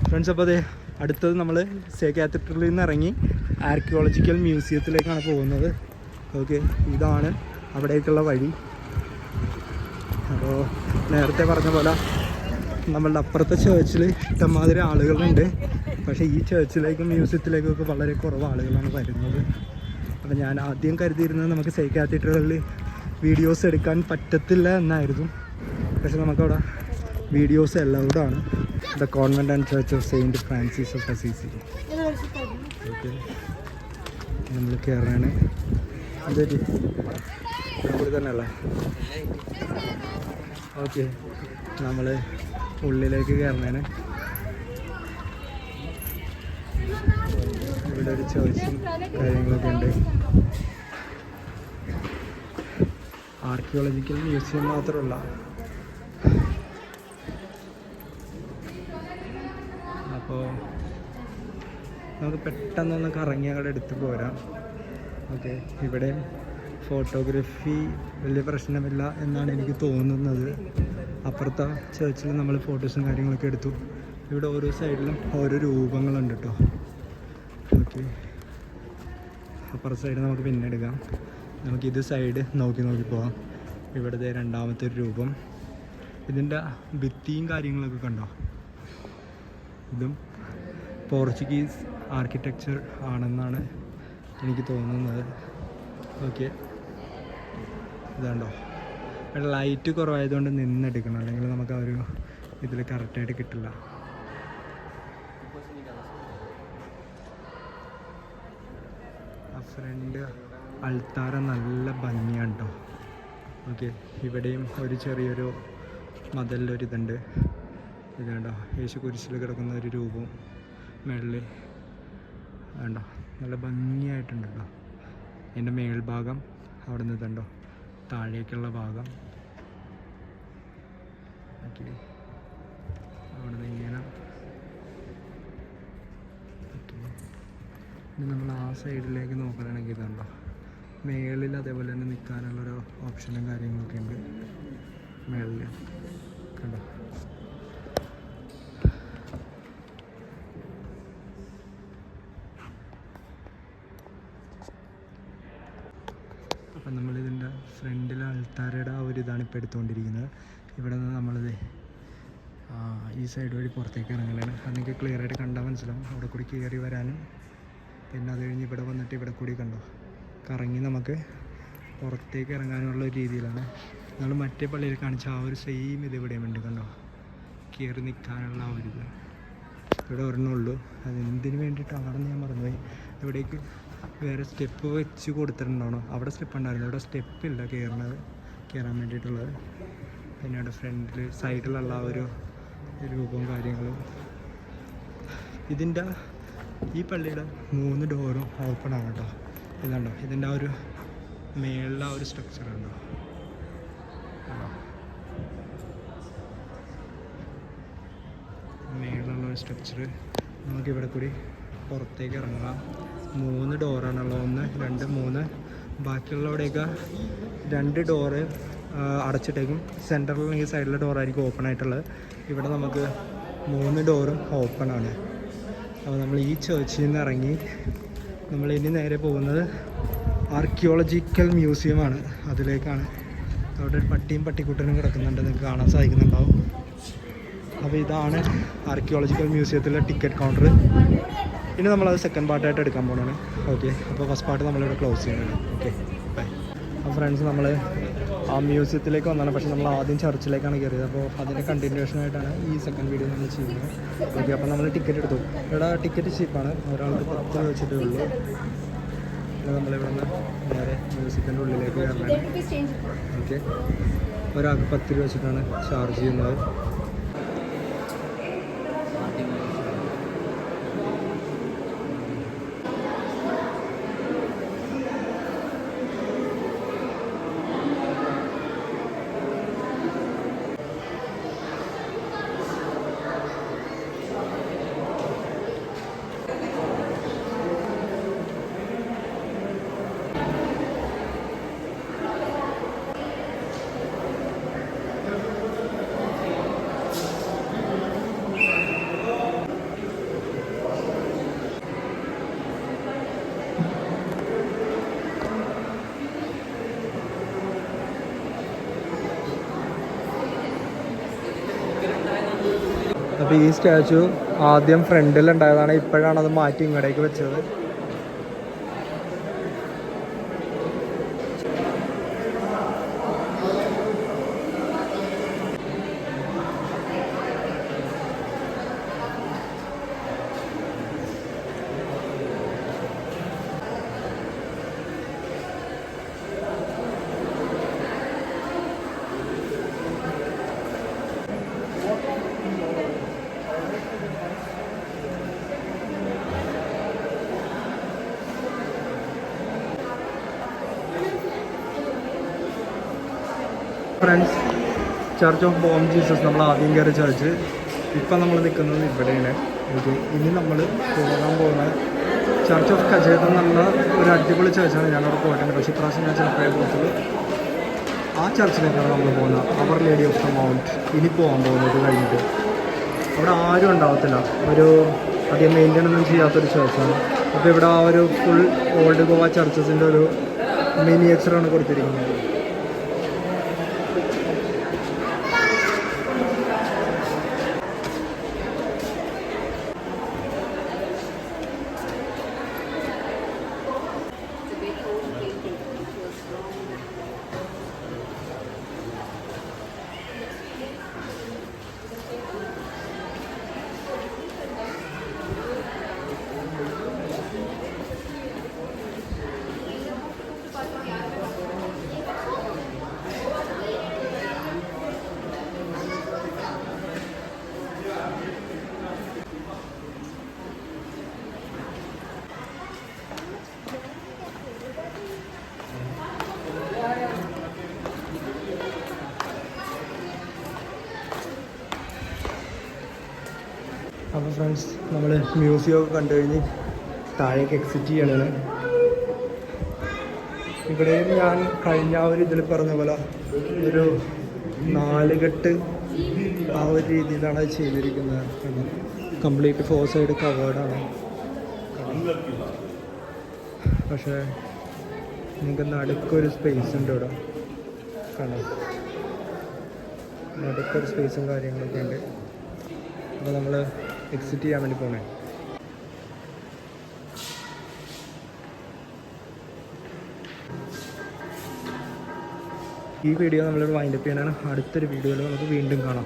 Friends, അപ്പോൾ അതെ അടുത്തത് നമ്മൾ സേ കാത്തഡ്രലിൽ നിന്ന് ഇറങ്ങി ആർക്കിയോളജിക്കൽ മ്യൂസിയത്തിലേക്കാണ് പോകുന്നത്. ഓക്കെ, ഇതാണ് അവിടേക്കുള്ള വഴി. അപ്പോൾ നേരത്തെ പറഞ്ഞ പോലെ നമ്മളുടെ അപ്പുറത്തെ ചേർച്ചിൽ ഇഷ്ടംമാതിരി ആളുകളുണ്ട്. പക്ഷേ ഈ ചേർച്ചിലേക്കും മ്യൂസിയത്തിലേക്കൊക്കെ വളരെ കുറവ് ആളുകളാണ് വരുന്നത്. അപ്പോൾ ഞാൻ ആദ്യം കരുതിയിരുന്നത് നമുക്ക് സേ കാത്തഡ്രലിൽ വീഡിയോസ് എടുക്കാൻ പറ്റത്തില്ല എന്നായിരുന്നു. പക്ഷെ നമുക്കവിടെ വീഡിയോസ് അലൗഡ് ആണ്. The convent and church of saint Francis of Assisi. Okay, നമ്മൾ കയറാണ്. എന്തൊരു ഇവിടെ തന്നെ അല്ലേ? ഓക്കെ, നമ്മൾ ഉള്ളിലേക്ക് കയറണേന്. ഇവിടെ ഒരു ചേർച്ചും കാര്യങ്ങളൊക്കെ ഉണ്ട്. ആർക്കിയോളജിക്കൽ മ്യൂസിയം മാത്രമല്ല, അപ്പോൾ നമുക്ക് പെട്ടെന്നൊന്ന് കറങ്ങി അങ്ങോട്ട് എടുത്ത് പോരാം. ഓക്കെ, ഇവിടെ ഫോട്ടോഗ്രാഫി വലിയ പ്രശ്നമില്ല എന്നാണ് എനിക്ക് തോന്നുന്നത്. അപ്പുറത്തെ ചേർച്ചിൽ നമ്മൾ ഫോട്ടോസും കാര്യങ്ങളൊക്കെ എടുത്തു. ഇവിടെ ഓരോ സൈഡിലും ഓരോ രൂപങ്ങളുണ്ട് കേട്ടോ. ഓക്കെ, അപ്പുറത്തെ സൈഡ് നമുക്ക് പിന്നെ എടുക്കാം. നമുക്കിത് സൈഡ് നോക്കി പോകാം. ഇവിടുത്തെ രണ്ടാമത്തെ ഒരു രൂപം. ഇതിൻ്റെ ഭിത്തിയും കാര്യങ്ങളൊക്കെ കണ്ടോ? ഇതും പോർച്ചുഗീസ് ആർക്കിടെക്ചർ ആണെന്നാണ് എനിക്ക് തോന്നുന്നത്. ഓക്കെ, ഇതുണ്ടോ? ഇവിടെ ലൈറ്റ് കുറവായതുകൊണ്ട് നിന്നെടുക്കണം, അല്ലെങ്കിൽ നമുക്ക് ആ ഒരു ഇതിൽ കറക്റ്റായിട്ട് കിട്ടില്ല. ആ ഫ്രണ്ട് അൾത്താര നല്ല ഭംഗിയാണ് കേട്ടോ. ഓക്കെ, ഇവിടെയും ഒരു ചെറിയൊരു മതിലൊരിതുണ്ട്. ഇതുണ്ടോ, യേശു കുരിശിൽ കിടക്കുന്ന ഒരു രൂപവും മേളിൽ വേണ്ടോ, നല്ല ഭംഗിയായിട്ടുണ്ട് കേട്ടോ. അതിൻ്റെ മേൽഭാഗം അവിടെ നിന്ന് ഇതുണ്ടോ, താഴേക്കുള്ള ഭാഗം. ഓക്കെ, അവിടെ നിന്ന് ഇങ്ങനെ. ഓക്കെ, ഇനി നമ്മൾ ആ സൈഡിലേക്ക് നോക്കുകയാണെങ്കിൽ ഇതുണ്ടോ, മേളിൽ അതേപോലെ തന്നെ നിൽക്കാനുള്ളൊരു ഓപ്ഷനും കാര്യങ്ങളൊക്കെ ഉണ്ട് മേളിൽ കണ്ടോ. അപ്പം നമ്മളിതിൻ്റെ ഫ്രണ്ടിൽ അൾത്താരയുടെ ആ ഒരു ഇതാണ് ഇപ്പോൾ എടുത്തുകൊണ്ടിരിക്കുന്നത്. ഇവിടെ നിന്ന് നമ്മളിത് ഈ സൈഡ് വഴി പുറത്തേക്ക് ഇറങ്ങലാണ്. അത് നിങ്ങൾക്ക് ക്ലിയർ ആയിട്ട് കണ്ടാൽ മനസ്സിലാവും. അവിടെ കൂടി കയറി വരാനും പിന്നെ അത് കഴിഞ്ഞ് ഇവിടെ വന്നിട്ട് ഇവിടെ കൂടി കണ്ടോ കറങ്ങി നമുക്ക് പുറത്തേക്ക് ഇറങ്ങാനുള്ള ഒരു രീതിയിലാണ്. നമ്മൾ മറ്റേ പള്ളിയിൽ കാണിച്ച ആ ഒരു സെയിം ഇത് ഇവിടെയും ഉണ്ട് കണ്ടോ, കയറി നിൽക്കാനുള്ള ആ ഒരു ഇത്. ഇവിടെ ഒരെണ്ണമുള്ളൂ. അത് എന്തിനു വേണ്ടിയിട്ടാണെന്ന് ഞാൻ മറന്നുപോയി. ഇവിടേക്ക് വേറെ സ്റ്റെപ്പ് വെച്ച് കൊടുത്തിട്ടുണ്ടാവണം. അവിടെ സ്റ്റെപ്പ് ഉണ്ടായിരുന്നു, ഇവിടെ സ്റ്റെപ്പില്ല കയറാൻ വേണ്ടിയിട്ടുള്ളത്. പിന്നെ ഇവിടെ ഫ്രണ്ടിൽ സൈഡിലുള്ള ആ ഒരു രൂപവും കാര്യങ്ങളും. ഇതിൻ്റെ ഈ പള്ളിയുടെ 3 ഡോറും ഓപ്പൺ ആണ് കേട്ടോ. ഇതുണ്ടോ, ഇതിൻ്റെ ആ ഒരു മേളിലെ ആ ഒരു സ്ട്രക്ചർ ഉണ്ടോ, മേളിലുള്ള ഒരു സ്ട്രക്ചർ. നമുക്കിവിടെ കൂടി പുറത്തേക്ക് ഇറങ്ങാം. 3 ഡോറാണുള്ളത്, 1, 2, 3. ബാക്കിയുള്ളവിടെയൊക്കെ 2 ഡോറ് അടച്ചിട്ടേക്കും. സെൻറ്ററിൽ അല്ലെങ്കിൽ സൈഡിലെ ഡോറായിരിക്കും ഓപ്പൺ ആയിട്ടുള്ളത്. ഇവിടെ നമുക്ക് 3 ഡോറും ഓപ്പൺ ആണ്. അപ്പോൾ നമ്മൾ ഈ ചേർച്ചിൽ നിന്ന് ഇറങ്ങി നമ്മളിനി നേരെ പോകുന്നത് ആർക്കിയോളജിക്കൽ മ്യൂസിയമാണ്, അതിലേക്കാണ്. അവിടെ ഒരു പട്ടിയും പട്ടിക്കുട്ടനും കിടക്കുന്നുണ്ട്, നിങ്ങൾക്ക് കാണാൻ സാധിക്കുന്നുണ്ടാവും. അപ്പോൾ ഇതാണ് ആർക്കിയോളജിക്കൽ മ്യൂസിയത്തിലെ ടിക്കറ്റ് കൗണ്ടർ. ഇനി നമ്മളത് സെക്കൻഡ് പാർട്ടായിട്ട് എടുക്കാൻ പോകുന്നതാണ്. ഓക്കെ, അപ്പോൾ ഫസ്റ്റ് പാർട്ട് നമ്മളിവിടെ ക്ലോസ് ചെയ്യുന്നതാണ്. Okay, bye. അപ്പോൾ ഫ്രണ്ട്സ്, നമ്മൾ ആ മ്യൂസിയത്തിലേക്ക് വന്നതാണ്. പക്ഷേ നമ്മൾ ആദ്യം ചർച്ചിലേക്കാണ് കയറിയത്. അപ്പോൾ അതിൻ്റെ കണ്ടിന്യൂഷനായിട്ടാണ് ഈ സെക്കൻഡ് വീഡിയോ നമ്മൾ ചെയ്യുന്നത്. ഓക്കെ, അപ്പോൾ നമ്മൾ ടിക്കറ്റ് എടുത്തു. ഇവിടെ ടിക്കറ്റ് ചീപ്പാണ്, ഒരാൾക്ക് 10 രൂപ വെച്ചിട്ടേ ഉള്ളൂ. നമ്മളിവിടെ നിന്ന് നേരെ മ്യൂസിയത്തിൻ്റെ ഉള്ളിലേക്ക് കയറണം. ഓക്കെ, ഒരാൾക്ക് 10 രൂപ വെച്ചിട്ടാണ് ചാർജ് ചെയ്യുന്നത്. അപ്പോൾ ഈ സ്റ്റാച്ചു ആദ്യം ഫ്രണ്ടിലുണ്ടായതാണ്, ഇപ്പോഴാണ് അത് മാറ്റി ഇങ്ങോട്ടേക്ക് വെച്ചത്. Friends, church of Bohm Jesus നമ്മൾ ആദ്യം കയറി ചർച്ച്. ഇപ്പം നമ്മൾ നിൽക്കുന്നത് ഇവിടെയാണ്. ഇനി നമ്മൾ പോകാൻ പോകുന്ന ചർച്ച് ഓഫ് കജേതം എന്നുള്ള ഒരു അടിപൊളി ചർച്ചാണ്. ഞാനവിടെ പോയിട്ടുണ്ട്, പക്ഷേ ഇപ്രാവശ്യം ഞാൻ ചിലപ്പോഴേ പോകത്തുള്ളൂ. ആ ചർച്ചിലേക്കാണ് നമ്മൾ പോകുന്നത്, അവർ ലേഡി ഓഫ് ദ മൗണ്ട്. ഇനി പോകാൻ പോകുന്നത് കഴിഞ്ഞിട്ട് അവിടെ ആരും ഉണ്ടാവത്തില്ല, ഒരു അധികം മെയിൻ്റെനൻസ് ഒന്നും ചെയ്യാത്തൊരു ചർച്ചാണ്. അപ്പോൾ ഇവിടെ ആ ഒരു ഫുൾ ഓൾഡ് ഗോവ ചർച്ചസിൻ്റെ ഒരു മിനിയേച്ചറാണ് കൊടുത്തിരിക്കുന്നത്. അപ്പോൾ ഫ്രണ്ട്സ്, നമ്മൾ മ്യൂസിയം ഒക്കെ കണ്ടു കഴിഞ്ഞ് താഴേക്ക് എക്സിറ്റ് ചെയ്യണേ. ഇവിടെയും ഞാൻ കഴിഞ്ഞ ഒരു ഇതിൽ പറഞ്ഞ പോലെ ഒരു നാലുകെട്ട് ആ ഒരു രീതിയിലാണ് അത് ചെയ്തിരിക്കുന്നത്. കംപ്ലീറ്റ് 4 സൈഡ് കവേർഡാണ്. പക്ഷേ നിങ്ങൾക്ക് നടുക്കൊരു സ്പേസ് ഉണ്ട് ഇവിടെ, കാണാം. നടുക്കൊരു സ്പേസും കാര്യങ്ങളൊക്കെ ഉണ്ട്. അപ്പോൾ നമ്മൾ എക്സിറ്റ് ചെയ്യാൻ വേണ്ടി പോകണേ. ഈ വീഡിയോ നമ്മളിവിടെ വൈൻഡപ്പ് ചെയ്യാനാണ്. അടുത്തൊരു വീഡിയോയിൽ നമുക്ക് വീണ്ടും കാണാം.